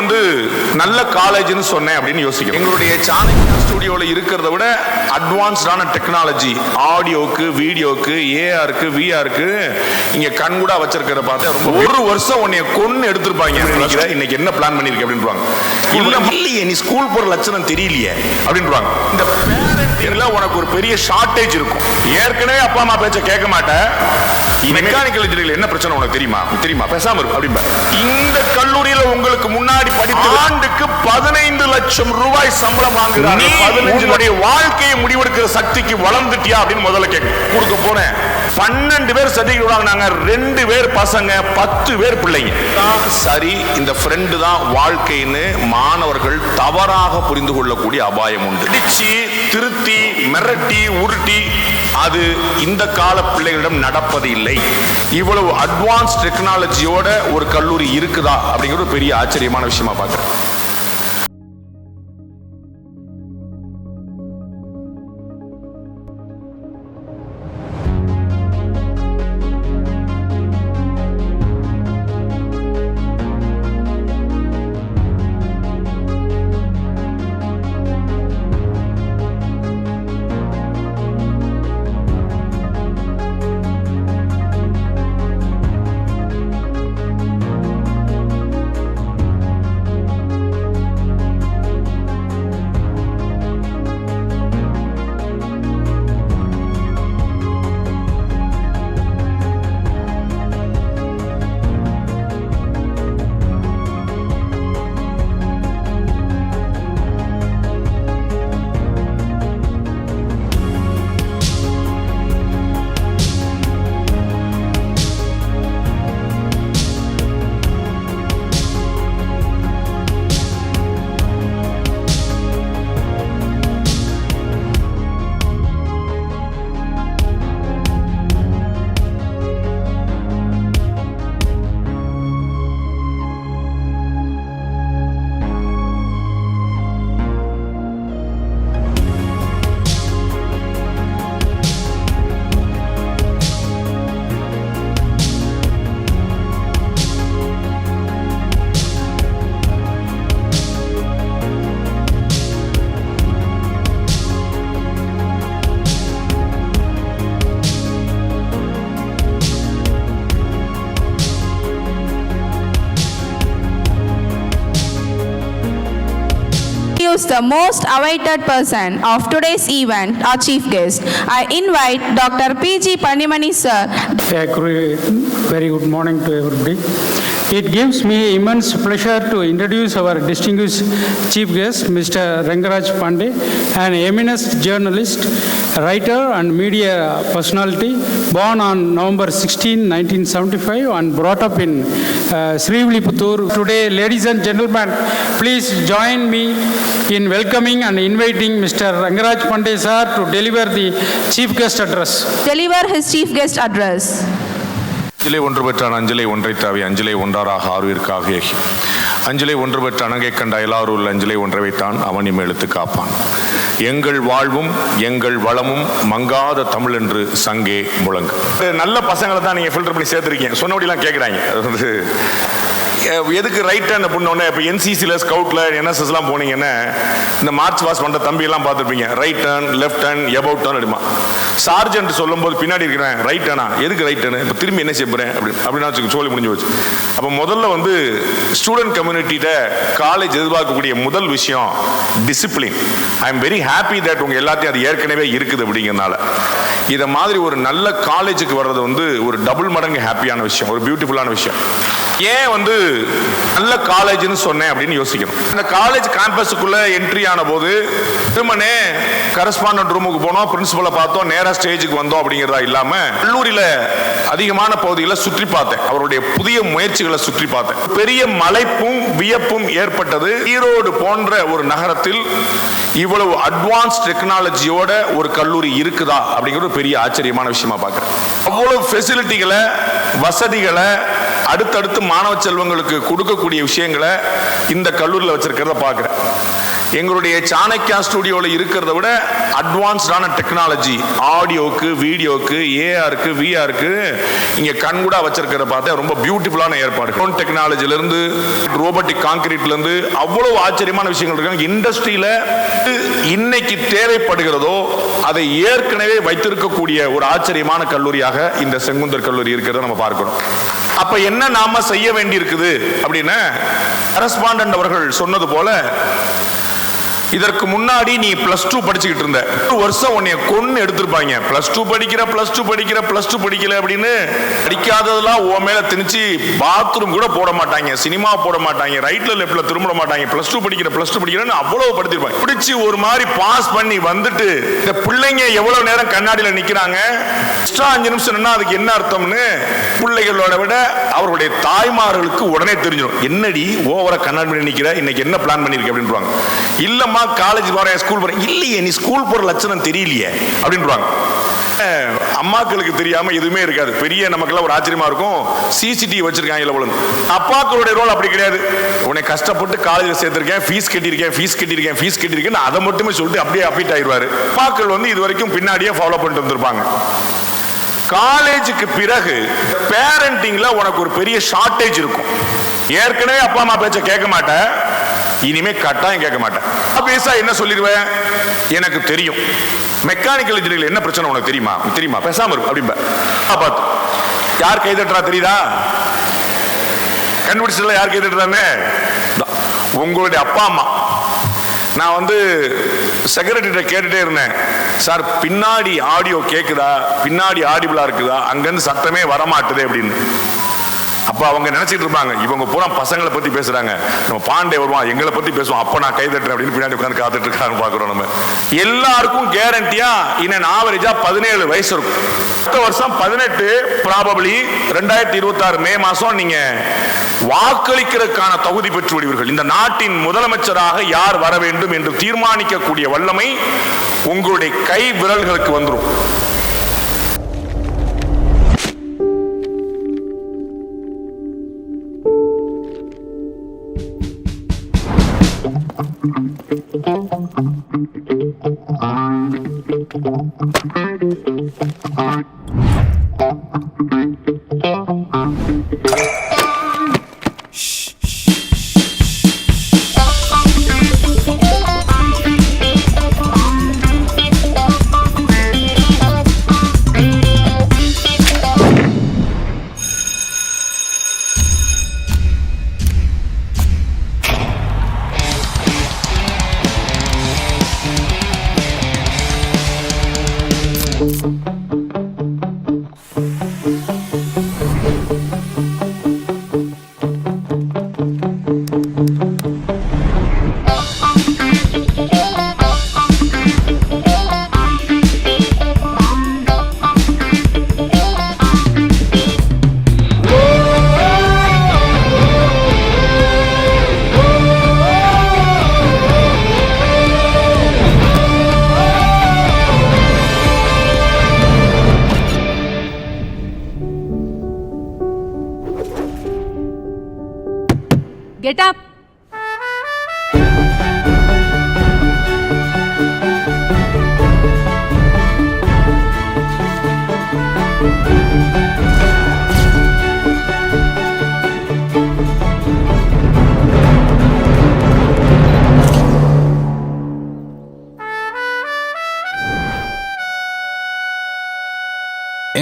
வந்து நல்ல காலேஜ்னு சொன்னேன் அப்படின்னு யோசிக்கிறேன். எங்களுடைய சாணக்கியா ஸ்டுடியோவில் இருக்கிறத விட அட்வான்ஸ்டான டெக்னாலஜி ஆடியோக்கு, வீடியோக்கு, ஏஆருக்கு, விஆருக்கு இங்க கண்கூடா வச்சிருக்கிற பார்த்தா ரொம்ப ஒரு வருஷம் உன்னைய கொன்னு எடுத்திருப்பாங்க. இன்னைக்கு என்ன பிளான் பண்ணிருக்க அப்படின்றாங்க. இல்ல இல்லையே, நீ ஸ்கூல் போற லட்சணம் தெரியலையே அப்படின்றாங்க. இந்த பேரண்டிங்ல உனக்கு ஒரு பெரிய ஷார்டேஜ் இருக்கும். ஏற்கனவே அப்பா அம்மா பேச்ச கேட்க மாட்டேன். மெக்கானிக்கல் இன்ஜினியரிங்ல என்ன பிரச்சனை உனக்கு தெரியுமா பேசாம இருக்கு அப்படின்பா. இந்த கல்லூரியில உங்களுக்கு முன்னாடி படித்து ஆண்டுக்கு 15 லட்சம் ரூபாய் சம்பளம் வாங்குறாங்க. 15 வாழ்க்கையை முடிவெடுக்கிற சக்திக்கு வளர்ந்துட்டியா அப்படின்னு முதல்ல கொடுக்க போனேன். 12 பேர் சர்டிபிகேட் வாங்கினாங்க. 2 பேர் பசங்க, 10 பேர் பிள்ளைங்க. சரி, இந்த ஃப்ரெண்டு தான் வாழ்க்கைன்னு மாணவர்கள் தவறாக புரிந்து கொள்ளக்கூடிய அபாயம் உண்டு. அடிச்சு, திருத்தி, மிரட்டி, உருட்டி அது இந்த கால பிள்ளைகளிடம் நடப்பது இல்லை. இவ்வளவு அட்வான்ஸ் டெக்னாலஜியோட ஒரு கல்லூரி இருக்குதா அப்படிங்கிற ஒரு பெரிய ஆச்சரியமான விஷயமா பார்க்கிறேன். The most awaited person of today's event, our chief guest. I invite Dr. P.G. Pannimani sir. Very good morning to everybody. It gives me immense pleasure to introduce our distinguished chief guest, Mr. Rangaraj Pandey, an eminent journalist, writer and media personality, born on November 16, 1975 and brought up in Srivilliputturu. Today, ladies and gentlemen, please join me in welcoming and inviting Mr. Rangaraj Pandey sir to deliver the chief guest address. Deliver his chief guest address. அஞ்சிலை ஒன்று பெற்றான் அஞ்சலை ஒன்றை தாவி அஞ்சலை ஒன்றாராக ஆறுவிற்காக ஏகி அஞ்சலை ஒன்று பெற்ற அணங்கை கண்ட எல்லாருள்ள அஞ்சலை ஒன்றை வைத்தான் அவன் இம்மெழுத்து காப்பான். எங்கள் வாழ்வும் எங்கள் வளமும் மங்காத தமிழ் என்று சங்கே முழங்கு. நல்ல பசங்களை தான் நீங்க ஃபில்டர் பண்ணி சேர்த்துருக்கீங்க. சொன்னபடிலாம் கேட்குறாங்க. எதுக்கு ரைட் ஹேண்ட் அப்படின்னோடனே இப்போ என்சிசியில் ஸ்கவுட்டில் என்எஸ்எஸ்லாம் போனீங்கன்னா இந்த மார்ச் வாஸ் பண்ணுற தம்பியெல்லாம் பார்த்துருப்பீங்க. Right turn, left turn, about turn அப்படிமா. சார்ஜென்ட் சொல்லும் போது பின்னாடி இருக்கிறேன் ரைட் டர்னா, எதுக்கு ரைட் டர்னு, இப்போ திரும்பி என்ன செய்யப்படுறேன் அப்படின்னா சொல்லி முடிஞ்சு போச்சு. அப்போ முதல்ல வந்து ஸ்டூடெண்ட் கம்யூனிட்டிகிட்ட காலேஜ் எதிர்பார்க்கக்கூடிய முதல் விஷயம் discipline. I am very happy that உங்கள் எல்லாத்தையும் அது ஏற்கனவே இருக்குது அப்படிங்கிறதுனால இதை மாதிரி ஒரு நல்ல காலேஜுக்கு வர்றது வந்து ஒரு டபுள் மடங்கு ஹாப்பியான விஷயம், ஒரு பியூட்டிஃபுல்லான விஷயம். ஏன் வந்து நல்ல காலேஜ்னு சொன்னேன் அப்படின்னு யோசிக்கணும். இந்த காலேஜ் கேம்பஸுக்குள்ள என்ட்ரி ஆன போது திருமணே கரஸ்பாண்டன்ட் ரூமுக்கு போனோம், பிரின்சிபலை பார்த்தோம், நேரா ஸ்டேஜுக்கு வந்தோம் அப்படிங்கிறதா இல்லாம கல்லூரியில அதிகமான பகுதிகளை சுற்றி பார்த்தேன். அவருடைய புதிய முயற்சிகளை சுற்றி பார்த்தேன். பெரிய மலைப்பும் வியப்பும் ஏற்பட்டது. ஈரோடு போன்ற ஒரு நகரத்தில் இவ்வளவு அட்வான்ஸ் டெக்னாலஜியோட ஒரு கல்லூரி இருக்குதா அப்படிங்கிற ஒரு பெரிய ஆச்சரியமான விஷயமா பார்க்கிறேன். அவ்வளவு ஃபெசிலிட்டிகளை, வசதிகளை அடுத்தடுத்து மாணவ செல்வங்களுக்கு கொடுக்கக்கூடிய விஷயங்களை இந்த கல்லூரியில் வச்சிருக்கிறத பார்க்கிறேன். எங்களுடைய சாணக்கியா ஸ்டுடியோல இருக்கிறத விட அட்வான்ஸ்டான டெக்னாலஜி ஆடியோக்கு, வீடியோக்கு, ஏஆருக்கு, விஆருக்கு இங்க கண்கூடா வச்சிருக்கிறத பார்த்தா ரொம்ப பியூட்டிஃபுல்லான ஏற்பாடு. ட்ரோன் டெக்னாலஜில இருந்து ரோபோட்டிக் கான்கிரீட்ல இருந்து அவ்வளவு ஆச்சரியமான விஷயங்கள் இருக்காங்க. இண்டஸ்ட்ரியில இன்னைக்கு தேவைப்படுகிறதோ அதை ஏற்கனவே வைத்திருக்கக்கூடிய ஒரு ஆச்சரியமான கல்லூரியாக இந்த செங்குந்தர் கல்லூரி இருக்கிறத நம்ம பார்க்கிறோம். அப்ப என்ன நாம செய்ய வேண்டி இருக்குது அப்படின்னா, கரஸ்பாண்டன்ட் அவர்கள் சொன்னது போல, இதற்கு முன்னாடி நீ +2 படிச்சுக்கிட்டு இருந்த, ஒரு வருஷம் உன்னைய கொன்னு எடுத்திருப்பாங்க. +2 படிக்கல அப்படின்னு படிக்காததெல்லாம் உன் மேல திணிச்சு பாத்ரூம் கூட போட மாட்டாங்க, சினிமா போட மாட்டாங்க, ரைட்ல லெஃப்ட்ல திரும்ப மாட்டாங்க. +2 படிக்கிறேன்னு அவ்வளவு படுத்திருப்பாங்க. பிடிச்சு ஒரு மாதிரி பாஸ் பண்ணி வந்துட்டு இந்த பிள்ளைங்க எவ்வளவு நேரம் கண்ணாடியில நிக்கிறாங்க, எக்ஸ்ட்ரா 5 நிமிஷம் நின்னா அதுக்கு என்ன அர்த்தம்னு பிள்ளைகளோட விட அவர்களுடைய தாய்மார்களுக்கு உடனே தெரிஞ்சிடும். என்னடி ஓவரா கண்ணாடி நிக்கிற, இன்னைக்கு என்ன பிளான் பண்ணிருக்க அப்படின்றாங்க. இல்லம்மா காலேஜ் போறேன், ஸ்கூல் போறேன். இல்லையே, நீ ஸ்கூல் போற லட்சணம் தெரியலையே அப்படின்றாங்க. அம்மாக்களுக்கு தெரியாம எதுவுமே இருக்காது. பெரிய நமக்கெல்லாம் ஒரு ஆச்சரியமா இருக்கும், சிசிடிவி வச்சிருக்காங்க. அப்பாக்களுடைய ரோல் அப்படி கிடையாது. உன்னை கஷ்டப்பட்டு காலேஜில் சேர்த்திருக்கேன், ஃபீஸ் கட்டியிருக்கேன் அதை மட்டுமே சொல்லிட்டு அப்படியே அப்டேட் ஆயிடுவாரு. அப்பாக்கள் இது வரைக்கும் பின்னாடியே ஃபாலோ பண்ணிட்டு வந்திருப்பாங்க. காலேஜுக்கு பிறகு பேரண்டிங்ல உனக்கு ஒரு பெரிய ஷார்டேஜ் இருக்கும். ஏற்கனவே அப்பா அம்மா பேச்ச கேட்க மாட்டேன், இனிமே கட்டாயம் கேட்க மாட்டேன். பேசா என்ன சொல்லிடுவேன், எனக்கு தெரியும். மெக்கானிக்கல் இன்ஜினியரிங் என்ன பிரச்சனை உனக்கு தெரியுமா பேசாம இருக்கும் அப்படிம்ப. பார்த்து யார் கை தட்டுறா தெரியுதா, கண்டுபிடிச்சதுல யார் கை தட்டுறாங்க, உங்களுடைய அப்பா அம்மா. நான் செக்ரட்டரிட்ட கேட்டுட்டே இருந்தேன், சார் பின்னாடி ஆடியோ கேக்குதா, பின்னாடி ஆடிபிளா இருக்குதா, அங்கிருந்து சத்தமே வரமாட்டுதே அப்படின்னு. அப்ப அவங்க நினைச்சிட்டு இருப்பாங்க, இவங்க பூரா பசங்களை பத்தி பேசுறாங்க, நம்ம பாண்டே வருவான் எங்களை பத்தி பேசுவோம், அப்ப நான் கை தட்டுறேன் அப்படின்னு பின்னாடி உட்காந்து காத்துட்டு இருக்காங்க பாக்குறோம். நம்ம எல்லாருக்கும் கேரண்டியா இன்னும் ஆவரேஜா 17 வயசு இருக்கும். அடுத்த வருஷம் 18 ப்ராபபிளி 2026 மே மாசம் நீங்க வாக்களிக்கிறதுக்கான தகுதி பெற்று விடுவீர்கள். இந்த நாட்டின் முதலமைச்சராக யார் வர வேண்டும் என்று தீர்மானிக்கக்கூடிய வல்லமை உங்களுடைய கை விரல்களுக்கு வந்துடும். Get up!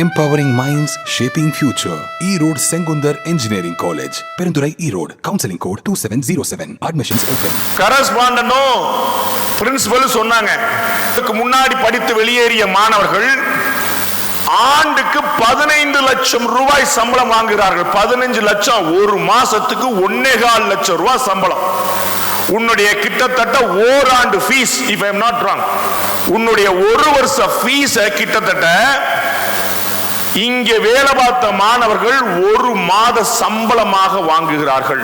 Empowering minds, shaping future. E-Road Sengundar Engineering College, Perundurai E-Road, Counseling Code 2707. Admissions open. கரஸ்பாண்டனும் principal சொன்னாங்க, இதுக்கு முன்னாடி படித்து வெளியேறிய மாணவர்கள் ஆண்டுக்கு 15 லட்சம் ரூபாய் சம்பளம் வாங்குகிறார்கள். 15 லட்சம், ஒரு மாசத்துக்கு 1.25 லட்சம் ரூபாய் சம்பளம். உன்னுடைய கிட்டத்தட்ட ஓராண்டு fees, if I am not wrong, உன்னுடைய ஒரு வருஷ ஃபீஸ கிட்டத்தட்ட இங்கே வேலை பார்த்த மாணவர்கள் ஒரு மாத சம்பளமாக வாங்குகிறார்கள்.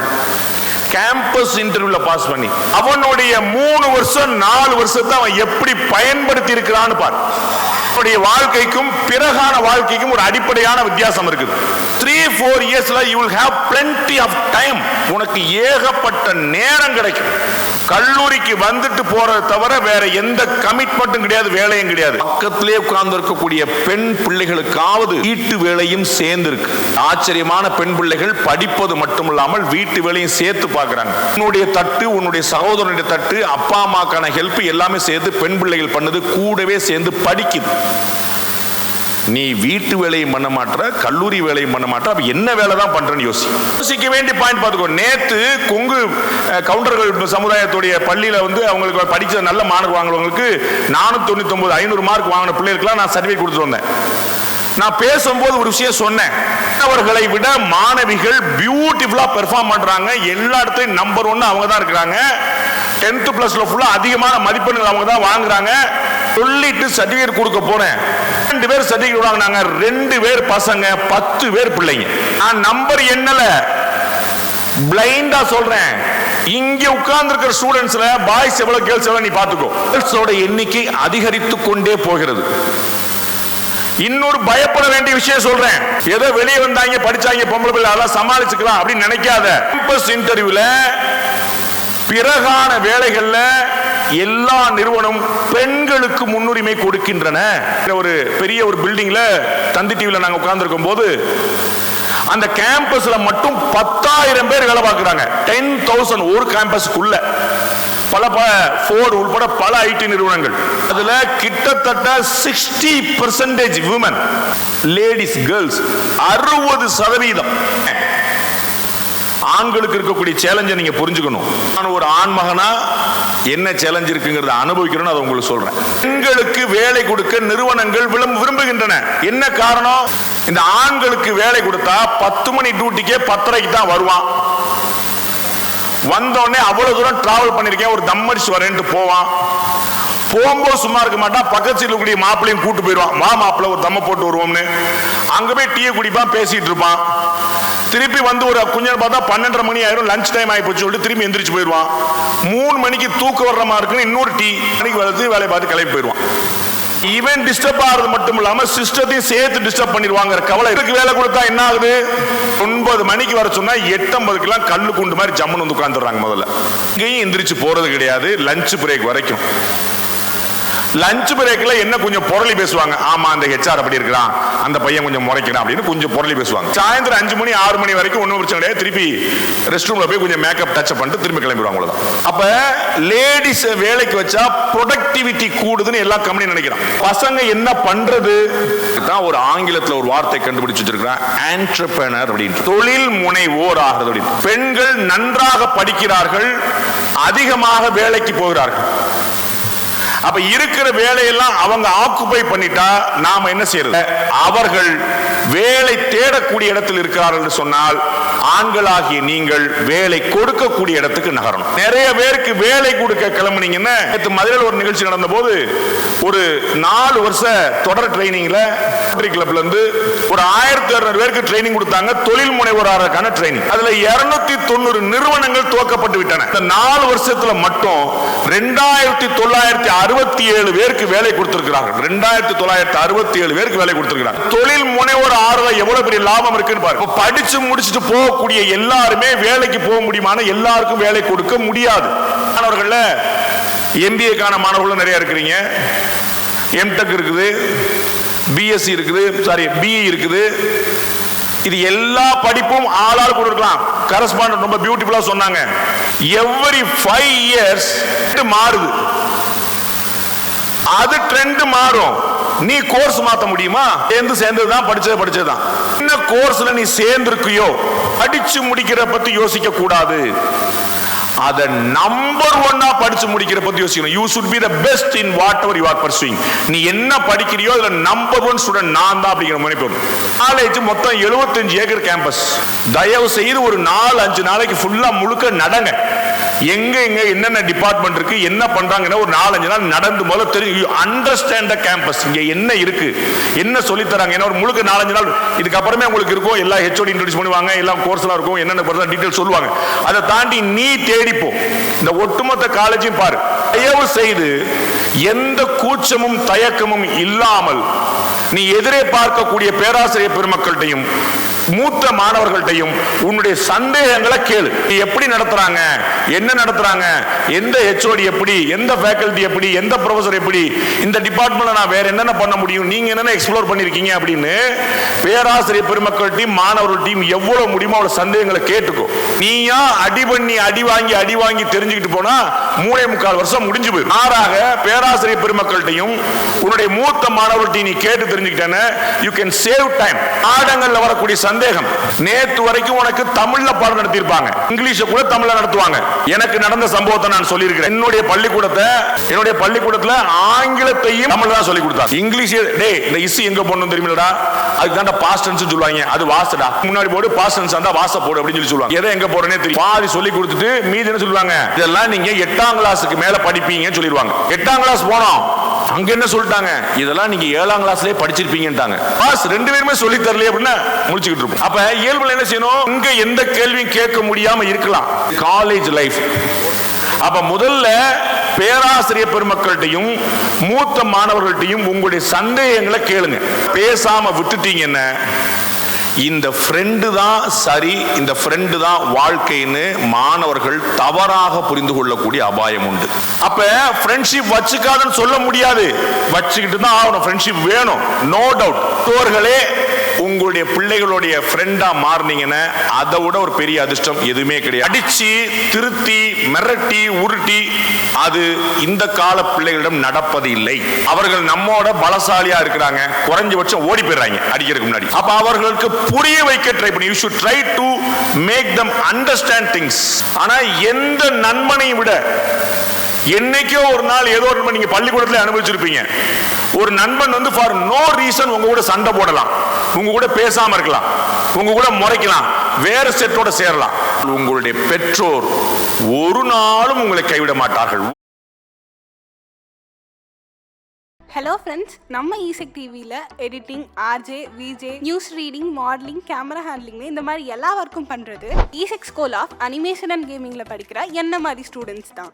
கேம்பஸ் இன்டர்வியூல பாஸ் பண்ணி அவனுடைய 3 வருஷம் 4 வருஷத்தை அவன் எப்படி பயன்படுத்தி இருக்கிறான்னு பாரு. அவனுடைய வாழ்க்கைக்கும் பிறகான வாழ்க்கைக்கும் ஒரு அடிப்படையான வித்தியாசம் இருக்குது. 3-4 இயர்ஸ்ல you will have plenty of time. உனக்கு ஏகப்பட்ட நேரம் கிடைக்கும். கல்லூரிக்கு வந்துட்டு போறதை தவிர வேற எந்த கமிட்மெண்ட்டும் கிடையாது, வேலையும் கிடையாது. பக்கத்திலே உட்கார்ந்து இருக்கக்கூடிய பெண் பிள்ளைகளுக்காவது வீட்டு வேலையும் சேர்ந்து இருக்கு. ஆச்சரியமான பெண் பிள்ளைகள் படிப்பது மட்டுமில்லாமல் வீட்டு வேலையும் சேர்த்து பார்க்கறாங்க. உன்னுடைய தட்டு, உன்னுடைய சகோதரனுடைய தட்டு, அப்பா அம்மாக்கான ஹெல்ப் எல்லாமே சேர்த்து பெண் பிள்ளைகள் பண்ணது கூடவே சேர்ந்து படிக்குது. நீ வீட்டு வேலையும் பண்ண மாட்ட, கல்லூரி வேலையும் பண்ண மாட்ட, அப்ப என்ன வேலை தான் பண்றேன்னு யோசிக்க வேண்டிய பாயிண்ட் பார்த்துக்கோ. நேத்து கொங்கு கவுண்டர்கள் சமுதாயத்துடைய பள்ளியில அவங்களுக்கு படிச்ச நல்ல மார்க் வாங்குறவங்களுக்கு 499 500 மார்க் வாங்கின பிள்ளைகளுக்குலாம் நான் சர்டிஃபிகேட் கொடுத்துட்டு வந்தேன். நான் பேசும்போது ஒரு விஷயம் சொன்னேன், அவர்களை விட மாணவிகள் பியூட்டிஃபுல்லா பெர்ஃபார்ம் பண்றாங்க, எல்லா இடத்துலயும் நம்பர் 1 அவங்க தான் இருக்கிறாங்க. 10th பிளஸ்ல ஃபுல்லா அதிகமான மதிப்பெண்கள் அவங்க தான் வாங்குறாங்க. சொல்லிட்டு சர்டிஃபிகேட் கொடுக்க போறேன். 2 பேர் சர்டிஃபிகேட் வாங்கினாங்க, 2 பேர் பசங்க, 10 பேர் பிள்ளைங்க. நான் நம்பர் என்னல பிளைண்டா சொல்றேன். இங்க உட்கார்ந்து இருக்கிற ஸ்டூடெண்ட்ஸ்ல பாய்ஸ் எவ்வளவு, கேர்ள்ஸ் எவ்வளவு நீ பாத்துக்கோ. கேர்ள்ஸோட எண்ணிக்கை அதிகரித்து கொண்டே போகிறது. இன்னொரு பயப்பட வேண்டிய விஷயம் சொல்றேன், ஏதோ வெளியே வந்தாங்க படிச்சாங்க பொம்பளை பிள்ளை அதெல்லாம் சமாளிச்சுக்கலாம் அப்படின்னு நினைக்காத. கேம்பஸ் இன்டர்வியூல பிறகான வேலைகள்ல எல்லா நிறுவனம் பெண்களுக்கு முன்னுரிமை கொடுக்கின்றன. ஒரு பெரிய ஒரு பில்டிங்ல தந்தி டிவில நாங்க உட்கார்ந்து இருக்கும் போது அந்த கேம்பஸ்ல மட்டும் 10,000 பேர் வேலை பார்க்கறாங்க. 10,000 ஒரு கேம்பஸ்க்குள்ள. பல ஃபோர்டு உள்பட பல ஐடி நிறுவனங்கள். அதுல கிட்டத்தட்ட 60% விமன், லேடிஸ், கேர்ள்ஸ் 60%. ஆண்களுக்கு இருக்கக்கூடிய சேலஞ்சை நீங்க புரிஞ்சுக்கணும். நான் ஒரு ஆண் மகனா என்ன சேலஞ்ச் இருக்குங்கிறத அனுபவிக்கிறேன்னு அதை உங்களுக்கு சொல்றேன். பெண்களுக்கு வேலை கொடுக்க நிறுவனங்கள் விரும்புகின்றன. என்ன காரணம்? இந்த ஆண்களுக்கு வேலை கொடுத்தா 10 மணி டியூட்டிக்கே 10:30க்கு தான் வருவான். வந்தோடனே அவ்வளவு தூரம் டிராவல் பண்ணிருக்கேன், ஒரு தம்மடிச்சு வரேன்ட்டு போவான். போகும்போது சும்மா இருக்க மாட்டான், பக்கத்தில் இருக்கக்கூடிய மாப்பிள்ளையும் கூட்டு போயிடுவான். வா மாப்பிள்ளை ஒரு தம்ம போட்டு வருவோம்னு. அங்க போய் டீயை குடிப்பான், பேசிட்டு இருப்பான். திருப்பி வந்து ஒரு கொஞ்சம் பார்த்தா 12:30 மணி ஆயிரும், லஞ்ச் டைம் ஆகி போச்சு சொல்லிட்டு திரும்பி எந்திரிச்சு போயிடுவான். 3 மணிக்கு தூக்க வர்ற மாதிரி இருக்குன்னு இன்னொரு டீ மணிக்கு வந்து வேலையை பார்த்து கிளம்பி போயிடுவான். இவன் டிஸ்டர்ப் ஆகிறது மட்டும் இல்லாம சிஸ்டத்தையும் சேர்த்து டிஸ்டர்ப் பண்ணிடுவாங்க. கவலை இருக்கு. வேலை கொடுத்தா என்ன ஆகுது? 9 மணிக்கு வர சொன்னா 8:50 கல்லு குண்டு மாதிரி ஜம்முன்னு வந்து உட்காந்துடுறாங்க. முதல்ல இங்கேயும் எந்திரிச்சு போறது கிடையாது. லஞ்ச் பிரேக் வரைக்கும். லஞ்ச் பிரேக்ல என்ன கொஞ்சம் பொருளி பேசுவாங்க. ஆமா அந்த ஹெச்ஆர் அப்படி இருக்கிறான், அந்த பையன் கொஞ்சம் முறைக்கிறான் அப்படின்னு கொஞ்சம் பொருளி பேசுவாங்க. சாயந்தரம் 5 மணி 6 மணி வரைக்கும் ஒன்றும் பிரச்சனை கிடையாது. திருப்பி ரெஸ்ட் ரூம்ல போய் கொஞ்சம் மேக்கப் டச் பண்ணிட்டு திரும்பி கிளம்பிடுவாங்க. அப்ப லேடிஸ் வேலைக்கு வச்சா ப்ரொடக்டிவிட்டி கூடுதுன்னு எல்லா கம்பெனி நினைக்கிறான். பசங்க என்ன பண்றது? ஒரு ஆங்கிலத்தில் ஒரு வார்த்தை கண்டுபிடிச்சு வச்சிருக்கிறான், என்டர்பிரனர் அப்படின்னு. தொழில் முனைவோர் ஆகிறது அப்படின்னு. பெண்கள் நன்றாக படிக்கிறார்கள், அதிகமாக வேலைக்கு போகிறார்கள். அப்ப இருக்கிற வேலையெல்லாம் அவங்க ஆக்குபை பண்ணிட்டா நாம என்ன செய்யறது? அவர்கள் வேலை தேடக்கூடிய இடத்தில் இருக்கிறார்கள் சொன்னால் ஆண்களாகிய நீங்கள் வேலை கொடுக்கக்கூடிய இடத்துக்கு நகரணும். நிறைய பேருக்கு வேலை கொடுக்க கிளம்புனீங்கன்னா, மதுரையில் ஒரு நிகழ்ச்சி நடந்த போது ஒரு 4 வருஷ தொடர் ட்ரைனிங்ல கிளப்ல இருந்து ஒரு 1600 பேருக்கு ட்ரைனிங் கொடுத்தாங்க. தொழில் முனைவோரான ட்ரைனிங். அதுல 290 நிறுவனங்கள் துவக்கப்பட்டு விட்டன. இந்த 4 வருஷத்துல மட்டும் 2967 பேருக்கு வேலை கொடுத்திருக்கிறார்கள். 2967 பேருக்கு வேலை கொடுத்திருக்கிறார்கள். தொழில் முனைவோர் ஆறுல எவ்வளவு பெரிய லாபம் இருக்குன்னு பாருங்க. படிச்சு முடிச்சுட்டு போகக்கூடிய எல்லாருமே வேலைக்கு போக முடியுமான? எல்லாருக்கும் வேலை கொடுக்க முடியாது. மாணவர்கள்ல எம்பிஏக்கான மாணவர்களும் நிறைய இருக்கிறீங்க, எம்டெக் இருக்குது, பிஎஸ்சி இருக்குது, பிஇ இருக்குது. இது எல்லா படிப்பும் ஆளால் கொடுக்கலாம். கரஸ்பாண்டன்ட் ரொம்ப பியூட்டிஃபுல்லா சொன்னாங்க, எவ்ரி 5 இயர்ஸ் மாறுது. அது ட்ரெண்ட் மாறும். நீ கோர்ஸ் மாத்த முடியுமா? சேர்ந்ததுதான் படிச்சதுதான். என்ன கோர்ஸ்ல நீ சேர்ந்திருக்கியோ படிச்சு முடிக்கிற பத்தி யோசிக்க கூடாது. அத நம்பர் 1 படிச்சு முடிக்கிற பத்தி யோசிக்கணும். You should be the best in whatever you are pursuing. நீ என்ன படிக்கிறியோ அதுல நம்பர் 1 ஸ்டூடண்ட் நான் தான் அப்படிங்கிற நினைப்பு. காலேஜ் மொத்தம் 75 ஏக்கர் கேம்பஸ். தயவு செய்து ஒரு 4-5 நாளைக்கு ஃபுல்லா முழுக்க நடங்க. எங்க என்னென்ன டிபார்ட்மெண்ட் இருக்கு, என்ன பண்றாங்கன்னா ஒரு 4-5 நாள் நடந்து முதல்ல தெரியும். Understand the campus. இங்க என்ன இருக்கு, என்ன சொல்லி தராங்க. ஏன்னா ஒரு முழுக்க 4-5 நாள் இதுக்கு அப்புறமே உங்களுக்கு இருக்கும். எல்லா ஹெச்ஓடி இன்ட்ரோடியூஸ் பண்ணுவாங்க, எல்லாம் கோர்ஸ் எல்லாம் இருக்கும், என்னென்ன டீடைல் சொல்லுவாங்க. அதை தாண்டி நீ தேடிப்போ. இந்த ஒட்டுமொத்த காலேஜையும் பாரு. தயவு செய்து எந்த கூச்சமும் தயக்கமும் இல்லாமல் நீ எதிரே பார்க்கக்கூடிய பேராசிரியர் பெருமக்கள்கிட்டையும் மூத்த மாணவர்கள்ட்டையும் உன்னுடைய சந்தேகங்களை கேளு. நீ எப்படி நடத்துறாங்க, என்ன நடத்துறாங்க, எந்த ஹெச்ஓடி எப்படி, எந்த ஃபேக்கல்டி எப்படி, எந்த ப்ரொஃபசர் எப்படி, இந்த டிபார்ட்மெண்ட்ல நான் வேற என்னென்ன பண்ண முடியும், நீங்க என்னென்ன எக்ஸ்ப்ளோர் பண்ணிருக்கீங்க அப்படின்னு பேராசிரியர் பெருமக்கள் டீம், மாணவர்கள் டீம் எவ்வளவு முடியுமோ அவ்வளவு சந்தேகங்களை கேட்டுக்கோ. நீயா அடி பண்ணி அடி வாங்கி தெரிஞ்சுக்கிட்டு போனா 3.25 வருஷம் முடிஞ்சு போயிடும். மாறாக பேராசிரியர் பெருமக்கள்கிட்டையும் உன்னுடைய மூத்த மாணவர்கள்ட்டையும் நீ கேட்டு தெரிஞ்சுக்கிட்டேன்னு you can save time. பாடங்கள்ல வரக்கூடிய சந்தேகம், நேத்து வரைக்கும் உனக்கு தமிழ்ல பாடம் நடத்தியிருப்பாங்க, இங்கிலீஷ் கூட தமிழ்ல நடத்துவாங்க. எனக்கு நடந்த சம்பவத்தை நான் சொல்லியிருக்கிறேன். என்னுடைய பள்ளிக்கூடத்துல ஆங்கிலத்தையும் தமிழ் தான் சொல்லி கொடுத்தாங்க. இங்கிலீஷ் டேய் இந்த இஸ் எங்க போடணும் தெரியுமில்லடா, அதுக்கு தான் பாஸ்ட் டென்ஸ் சொல்லுவாங்க, அது வாஸ்டா முன்னாடி போடு, பாஸ்ட் டென்ஸ் இருந்தா வாச போடு அப்படின்னு சொல்லுவாங்க. எதை எங்க போறனே தெரியும். பாதி சொல்லி கொடுத்துட்டு மீதி என்ன சொல்லுவாங்க, இதெல்லாம் நீங்க 8ஆம் கிளாஸுக்கு மேல படிப்பீங்கன்னு சொல்லிடுவாங்க. 8ஆம் கிளாஸ் போனோம், அங்க என்ன சொல்லிட்டாங்க, இதெல்லாம் நீங்க 7ஆம் கிளாஸ்லயே படிச்சிருப்பீங்கன்றாங்க. பாஸ் ரெண்டு பேருமே சொல்லி தரலையே அப்படின்னு முடிச்சுக்கிட்டு இருப்போம். அப்ப இயல்புல என்ன செய்யணும், இங்க எந்த கேள்வியும் கேட்க முடியாம இருக்கலாம். காலேஜ் லைஃப் அப்ப முதல்ல பேராசிரியர் பெருமக்கள்கிட்டையும் மூத்த மாணவர்கள்ட்டையும் உங்களுடைய சந்தேகங்களை கேளுங்க. பேசாம விட்டுட்டீங்கன்னா இந்த ஃப்ரெண்டு தான் சரி, இந்த ஃப்ரெண்டு தான் வாழ்க்கைன்னு மாணவர்கள் தவறாக புரிந்து கொள்ளக்கூடிய அபாயம் உண்டு. அப்ப ஃப்ரெண்ட்ஷிப் வச்சுக்காதன்னு சொல்ல முடியாது, வச்சுக்கிட்டு தான் ஆகணும். ஃப்ரெண்ட்ஷிப் வேணும், நோ டவுட். தோர்களே உங்களுடைய பிள்ளைகளுடைய ஃப்ரெண்டா மாறினீங்கன்னா அதை விட ஒரு பெரிய அதிர்ஷ்டம் எதுவுமே கிடையாது. அடிச்சு திருத்தி மிரட்டி உருட்டி அது இந்த கால பிள்ளைகளிடம் நடப்பது இல்லை. அவர்கள் நம்மோட பலசாலியா இருக்கிறாங்க, குறைஞ்சபட்சம் ஓடி போயிடுறாங்க அடிக்கிறதுக்கு முன்னாடி. அப்ப அவர்களுக்கு புரிய வைக்க ட்ரை பண்ணி, you should try to make them understand things. ஆனா எந்த நண்பனையும் விட என்னைக்கோ ஒரு நாள் ஏதோ ஒரு நீங்க பள்ளிக்கூடத்துல அனுபவிச்சிருப்பீங்க, ஒரு நண்பன் வந்து ஃபார் நோ ரீசன் உங்க கூட சண்டை போடலாம், உங்க கூட பேசாம இருக்கலாம், உங்க கூட முறைக்கலாம், வேற செட்டோட சேரலாம். உங்களுடைய பெற்றோர் ஒரு நாளும் உங்களை கைவிட மாட்டார்கள். ஹலோ ஃப்ரெண்ட்ஸ், நம்ம ஈசெக் டிவியில் editing, RJ, VJ, news reading, modelling, camera ஹேண்ட்லிங்னு இந்த மாதிரி எல்லா ஒர்க்கும் பண்ணுறது ESEC school of animation and கேமிங்கில் படிக்கிற என்ன மாதிரி ஸ்டூடெண்ட்ஸ் தான்.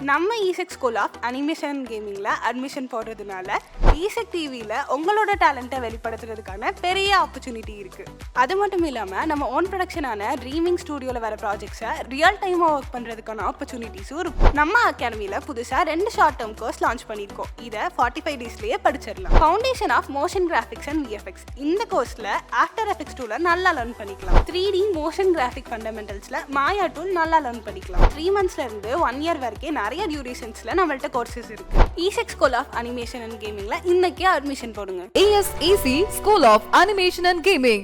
நம்ம ESEC school of animation and கேமிங்கில் அட்மிஷன் போடுறதுனால ஈசெக் டிவியில் உங்களோட டேலண்ட்டை வெளிப்படுத்துறதுக்கான பெரிய ஆப்பர்ச்சுனிட்டி இருக்குது. அது மட்டும் இல்லாமல் நம்ம ஓன் ப்ரொடக்ஷனான ட்ரீமிங் ஸ்டூடியோவில் வர ப்ராஜெக்ட்ஸை ரியல் டைமாக ஒர்க் பண்ணுறதுக்கான ஆப்பர்ச்சுனிட்டிஸும் இருக்கும். நம்ம அகாடமியில் புதுசாக 2 ஷார்ட் டேர்ம் கோர்ஸ் லான்ச் பண்ணியிருக்கோம். இதை 45 டேஸ்லேயே படிச்சிடலாம். Foundation of motion graphics and VFX இந்த கோர்ஸில் ஆஃப்டர் எஃபெக்ட்ஸ் டூலை நல்லா லேர்ன் பண்ணிக்கலாம். 3D மோஷன் கிராஃபிக் ஃபண்டமெண்டல்ஸில் மாயா டூல் நல்லா லேர்ன் பண்ணிக்கலாம். 3 monthsலேருந்து 1 year வரைக்கும் நிறைய டியூரேஷன்ஸ்ல நம்மள்ட்ட கோர்சஸ் இருக்கு. ஈசெக் ஸ்கூல் ஆஃப் அனிமேஷன் அண்ட் கேமிங்ல இன்னைக்கே அட்மிஷன் போடுங்க. ASEC School of Animation and Gaming,